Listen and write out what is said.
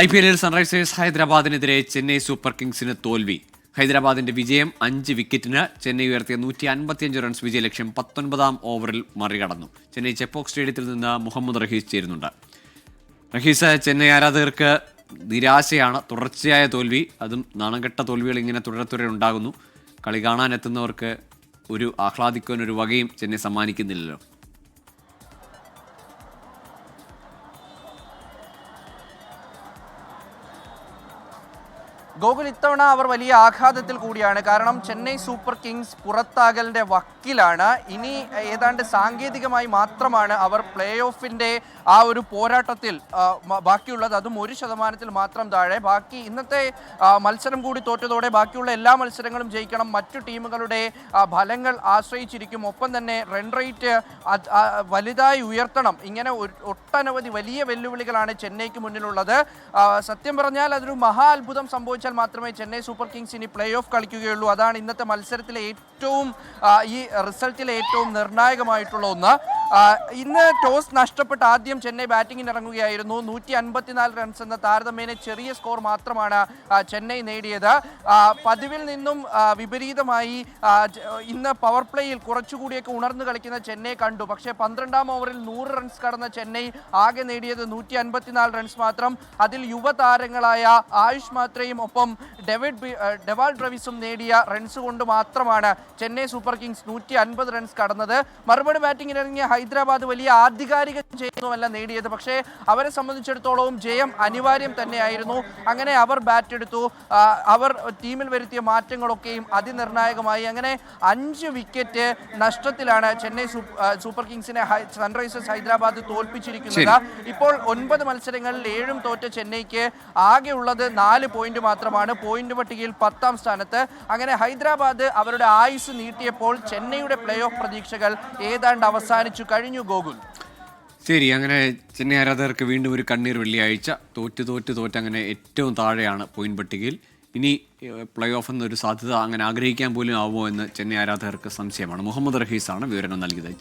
IPL Sunrisers ഹൈദരാബാദിനെതിരെ Chennai super കിങ്സിന് തോൽവി. ഹൈദരാബാദിന്റെ വിജയം 5 വിക്കറ്റിന്. ചെന്നൈ ഉയർത്തിയ 155 റൺസ് വിജയലക്ഷ്യം 19ാം ഓവറിൽ മറികടന്നു. ചെന്നൈ ചെപ്പോക്ക് സ്റ്റേഡിയത്തിൽ നിന്ന് മുഹമ്മദ് റഹീസ് ചേരുന്നുണ്ട്. റഹീസ്, ചെന്നൈ ആരാധകർക്ക് നിരാശയാണ്, തുടർച്ചയായ തോൽവി, അതും നാണംകെട്ട തോൽവികൾ ഇങ്ങനെ തുടരെ ഉണ്ടാകുന്നു. കളി കാണാനെത്തുന്നവർക്ക് ഒരു ആഹ്ലാദിക്കാൻ ഒരു വകയും ചെന്നൈ സമ്മാനിക്കുന്നില്ലല്ലോ. ഗോകുൽ, ഇത്തവണ അവർ വലിയ ആഘാതത്തിൽ കൂടിയാണ്. കാരണം ചെന്നൈ സൂപ്പർ കിങ്സ് പുറത്താകലിൻ്റെ വക്കിലാണ്. ഇനി ഏതാണ്ട് സാങ്കേതികമായി മാത്രമാണ് അവർ പ്ലേ ഓഫിൻ്റെ ആ ഒരു പോരാട്ടത്തിൽ ബാക്കിയുള്ളത്. അതും 1% മാത്രം താഴെ. ബാക്കി ഇന്നത്തെ മത്സരം കൂടി തോറ്റതോടെ ബാക്കിയുള്ള എല്ലാ മത്സരങ്ങളും ജയിക്കണം. മറ്റു ടീമുകളുടെ ഫലങ്ങൾ ആശ്രയിച്ചിരിക്കും. ഒപ്പം തന്നെ റൺ റേറ്റ് വലുതായി ഉയർത്തണം. ഇങ്ങനെ ഒട്ടനവധി വലിയ വെല്ലുവിളികളാണ് ചെന്നൈക്ക് മുന്നിലുള്ളത്. സത്യം പറഞ്ഞാൽ അതൊരു മഹാ അത്ഭുതം സംഭവിച്ച മാത്രമേ ചെന്നൈ സൂപ്പർ കിങ്സ് ഇനി പ്ലേ ഓഫ് കളിക്കുകയുള്ളൂ. അതാണ് ഇന്നത്തെ മത്സരത്തിലെ ഈ റിസൾട്ടിലെ ഏറ്റവും നിർണായകമായിട്ടുള്ള ഒന്ന്. ഇന്ന് ടോസ് നഷ്ടപ്പെട്ട് ആദ്യം ചെന്നൈ ബാറ്റിങ്ങിന് ഇറങ്ങുകയായിരുന്നു. 154 റൺസ് എന്ന താരതമ്യേന ചെറിയ സ്കോർ മാത്രമാണ് ചെന്നൈ നേടിയത്. പതിവിൽ നിന്നും വിപരീതമായി ഇന്ന് പവർ പ്ലേയിൽ കുറച്ചുകൂടിയൊക്കെ ഉണർന്നു കളിക്കുന്ന ചെന്നൈ കണ്ടു. പക്ഷേ 12ാം ഓവറിൽ 100 റൺസ് കടന്ന ചെന്നൈ ആകെ നേടിയത് 154 റൺസ് മാത്രം. അതിൽ യുവതാരങ്ങളായ ആയുഷ് മാത്രയും ഒപ്പം ഡെവാൾ ബ്രവിസും നേടിയ റൺസ് കൊണ്ട് മാത്രമാണ് ചെന്നൈ സൂപ്പർ കിങ്സ് 150 റൺസ് കടന്നത്. മറുപടി ബാറ്റിങ്ങിനിറങ്ങിയ ഹൈദരാബാദ് വലിയ ആധികാരിക ജയമല്ല നേടിയത്. പക്ഷേ അവരെ സംബന്ധിച്ചിടത്തോളം ജയം അനിവാര്യം തന്നെയായിരുന്നു. അങ്ങനെ അവർ ബാറ്റ് എടുത്തു. അവർ ടീമിൽ വരുത്തിയ മാറ്റങ്ങളൊക്കെയും അതിനിർണായകമായി. അങ്ങനെ 5 വിക്കറ്റ് നഷ്ടത്തിലാണ് ചെന്നൈ സൂപ്പർ കിങ്സിനെ സൺറൈസേഴ്സ് ഹൈദരാബാദ് തോൽപ്പിച്ചിരിക്കുന്നത്. ഇപ്പോൾ 9 മത്സരങ്ങളിൽ 7 തോറ്റ ചെന്നൈക്ക് ആകെയുള്ളത് 4 പോയിന്റ് മാത്രമാണ്. പോയിന്റ് പട്ടികയിൽ 10ാം സ്ഥാനത്ത്. അങ്ങനെ ഹൈദരാബാദ് അവരുടെ ആയുസ് നീട്ടിയപ്പോൾ ചെന്നൈയുടെ പ്ലേ ഓഫ് പ്രതീക്ഷകൾ ഏതാണ്ട് അവസാനിച്ചു കഴിഞ്ഞു. ഗോകുൽ, ശരി, അങ്ങനെ ചെന്നൈ ആരാധകർക്ക് വീണ്ടും ഒരു കണ്ണീർ വെള്ളിയാഴ്ച. തോറ്റ് അങ്ങനെ ഏറ്റവും താഴെയാണ് പോയിന്റ് പട്ടികയിൽ. ഇനി പ്ലേ ഓഫ് എന്നൊരു സാധ്യത അങ്ങനെ ആഗ്രഹിക്കാൻ പോലും ആവുമോ എന്ന് ചെന്നൈ ആരാധകർക്ക് സംശയമാണ്. മുഹമ്മദ് റഹീസാണ് വിവരങ്ങൾ നൽകിയത്.